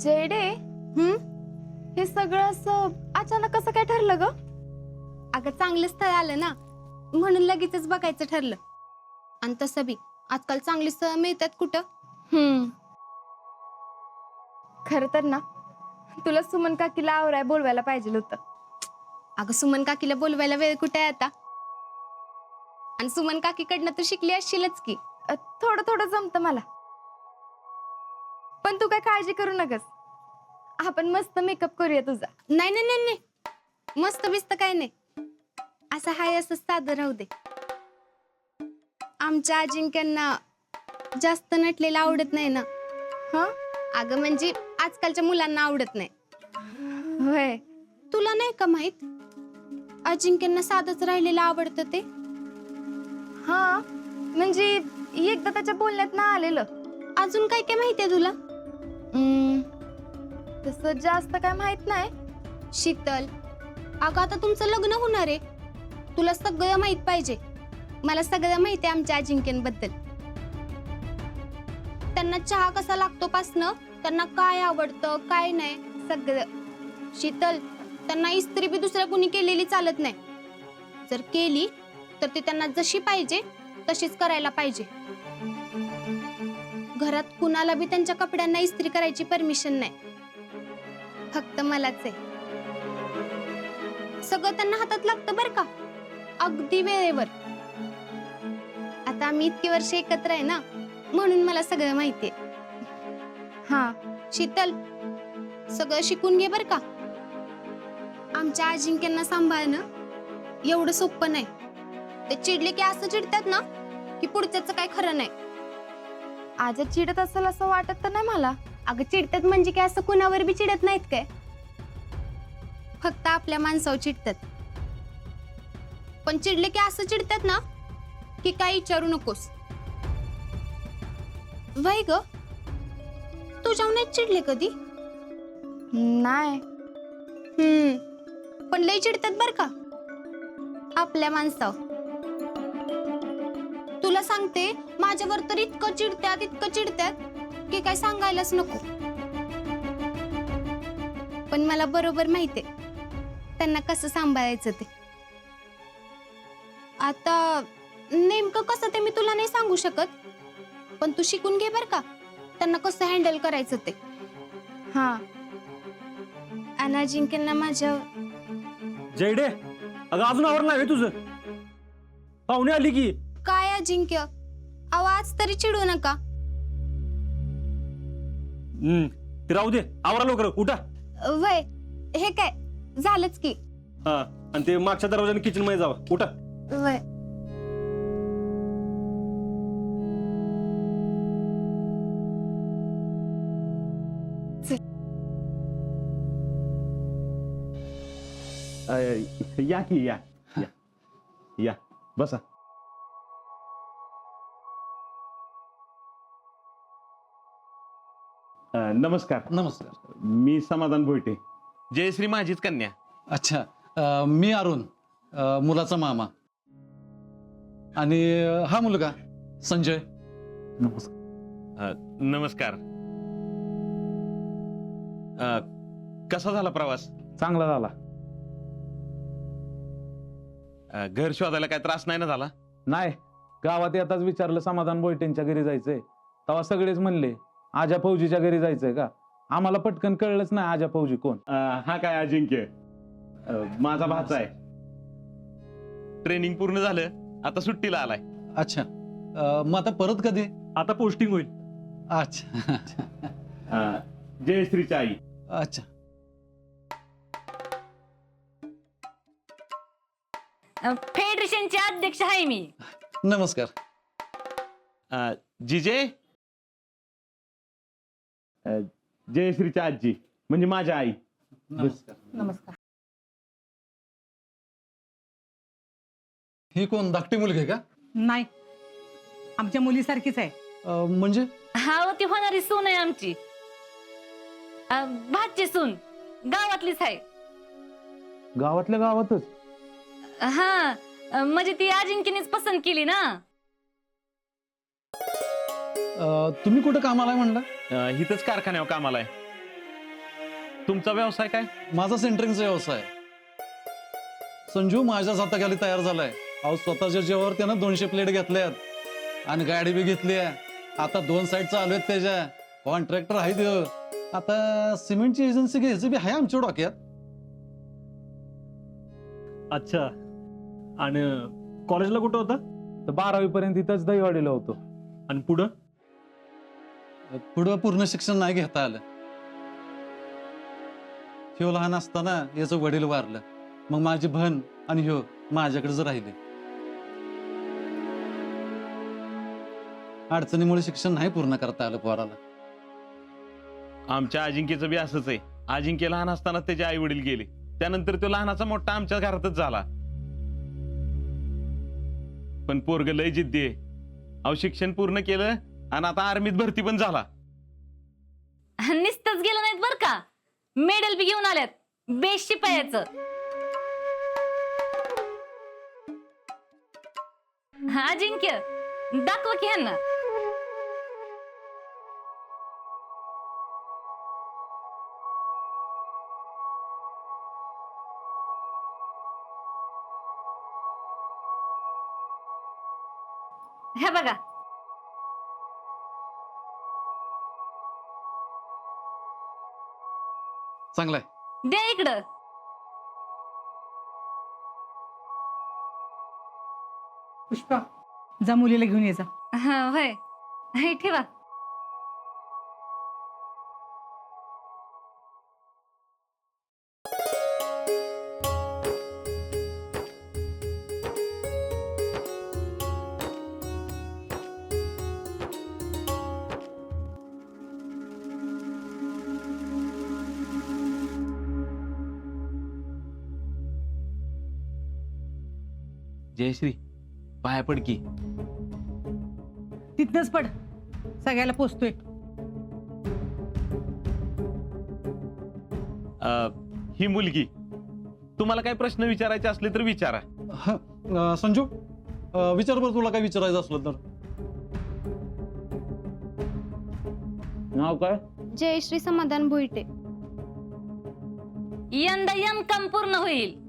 जेडे हे सगळं असं अचानक कसं काय ठरलं ग? अगं चांगलं स्थळ आलं ना म्हणून लगेचच बघायचं ठरलं. आणि तसं बी आजकाल चांगली स्थळ मिळतात कुठं. खर तर ना तुला सुमन काकीला आवराय बोलवायला पाहिजे होतं. अगं सुमन काकीला बोलवायला वेळ कुठे आहे आता? आणि सुमन काकीकडनं तू शिकली असशीलच की. थोडं थोडं जमतं मला, पण तू काय काळजी करू नकस. आपण मस्त मेकअप करूया तुझा. नाही नाही नाही नाही, मस्त बिस्त काय नाही, असं हाय असं साधं राहू दे. आमच्या अजिंक्यांना जास्त नटलेलं आवडत नाही ना. हा अगं म्हणजे आजकालच्या मुलांना आवडत नाही. होय. तुला नाही का माहित अजिंक्यांना साधंच राहिलेलं आवडतं ते? हा म्हणजे एकदा त्याच्या बोलण्यात ना आलेलं. अजून काय काय माहितीये तुला? तसं जास्त काय माहित नाही. शीतल, अगं आता तुमचं लग्न होणार आहे, तुला सगळं माहित पाहिजे. मला सगळं माहिती आहे आमच्या अजिंक्यांबद्दल. त्यांना चहा कसा लागतो पासनं, त्यांना काय आवडतं काय नाही सगळं. शीतल, त्यांना इस्त्री बी दुसऱ्या कुणी केलेली चालत नाही. जर केली तर ती त्यांना जशी पाहिजे तशीच करायला पाहिजे. घरात कुणाला बी त्यांच्या कपड्यांना इस्त्री करायची परमिशन नाही, फक्त मलाच आहे. सगळं त्यांना हातात लागतं बर का, अगदी वेळेवर. आता आम्ही इतकी वर्ष एकत्र आहे ना म्हणून मला सगळं माहितीये. हा शीतल, सगळं शिकून घे बर का. आमच्या अजिंक्यांना सांभाळणं एवढं सोपं नाही. ते चिडले की असं चिडतात ना की पुढच्याच काय खरं नाही. आज चिडत असेल असं वाटत तर नाही मला. अगं चिडतात म्हणजे काय असं कुणावर बी चिडत नाहीत काय, फक्त आपल्या माणसावर चिडतात. पण चिडले की असं चिडतात ना की काय विचारू नकोस. वय ग, तुझ्यावर नाही चिडले कधी? नाही. पण लई चिडतात बर का आपल्या माणसावर. तुला सांगते, माझ्यावर तर इतकं चिडत्यात की काय सांगायलाच नको. पण मला बरोबर माहितीये त्यांना कसं सांभाळायचं ते. आता नेमकं कसं ते मी तुला नाही सांगू शकत, पण तू शिकून घे बर का त्यांना कसं हँडल करायचं ते. हा आणि अजिंक्यांना माझ्या. जयडे, अगं अजून आवर नाही तुझं. पाहुणे आली की. काय अजिंक्य, आवाज तरी चिडू नका. ते राहू दे, आवरा लवकर, उठा. वय हे काय झालंच की. हा, आणि ते मागच्या दरवाजाने किचन मध्ये जावा, उठा. वय या की या या या, बसा. नमस्कार. नमस्कार. मी समाधान भोयटे. जयश्री माझीच कन्या. अच्छा, मी अरुण, मुलाचा मामा. आणि हा मुलगा संजय. नमस्कार. नमस्कार. कसा झाला प्रवास? चांगला झाला. घर शोधायला काय त्रास नाही ना झाला? नाही, गावात येताच विचारलं समाधान बोयटेंच्या घरी जायचंय, तेव्हा सगळेच म्हणले आजा फौजीच्या घरी जायचंय का. आम्हाला पटकन कळलंच नाही आजा फौजी कोण. हा काय अजिंक्य, माझा भाचा आहे. ट्रेनिंग पूर्ण झालं, आता सुट्टीला आलाय. अच्छा, मग आता परत कधी? आता पोस्टिंग होईल. अच्छा. जयश्रीची आई. अच्छा. फेडरेशनचे अध्यक्ष आहे मी. नमस्कार. जिजे. जयश्रीची आजी म्हणजे माझ्या आई. नमस्कार. नमस्कार. ही कोण धाकटी मुलगी आहे का? नाही, आमच्या मुलीसारखीच आहे. म्हणजे हा, ती होणारी सून आहे आमची. भाची सून, गावातलीच आहे. गावातल्या गावातच? हा, म्हणजे ती अजिंक्यनीच पसंत केली ना. तुम्ही कुठं कामाला आहे म्हणला? हिथंच कारखान्यावर कामाला आहे. तुमचा व्यवसाय काय? माझा सेंटरिंगचा व्यवसाय. संजू माझ्या हाताखाली तयार झालाय. अहो स्वतःच्या जेव्हावर त्यानं 200 प्लेट घेतल्यात आणि गाडी बी घेतली आहे. आता 2 साईड चालू आहेत त्याच्या. कॉन्ट्रॅक्टर आहे त्यो. आता सिमेंटची एजन्सी घ्यायची बी आहे आमच्या डोक्यात. अच्छा. आणि कॉलेजला कुठं होता? तर 12वी पर्यंत इथंच दहीवाडीला होतो. आणि पुढं? पुढं पूर्ण शिक्षण नाही घेता आलं. ह्यो लहान असताना याचं वडील वारलं. मग माझी बहीण आणि ह्यो माझ्याकडेच राहिले. अडचणीमुळे शिक्षण नाही पूर्ण करता आलं पोराला. आमच्या अजिंक्यचं बी असंच आहे. अजिंक्य लहान असताना त्याचे आई वडील गेले. त्यानंतर तो लहानाचा मोठा आमच्या घरातच झाला. पण पोरग लय जिद्दी आहे. अहो शिक्षण पूर्ण केलं आणि आता आर्मीत भरती पण झाला. निस्तच गेलं नाहीत बर का, मेडल बी घेऊन आल्यात बेस्ट शिपायाचं. अजिंक्य दाखव की ह्यांना. हे बघा. चांगलाय. द्या इकडं. पुष्पा जा मुलीला घेऊन ये जा. हा होय. हे ठेवा. जयश्री पाया पड की. तिथनच पड, सगळ्याला पोचतोय. ही मुलगी तुम्हाला काही प्रश्न विचारायचे असले तर विचारा. संजू विचार बरं, तुला काय विचारायचं असलं तर. नाव काय? जयश्री समाधान भोईटे. यंदा M.Com पूर्ण होईल.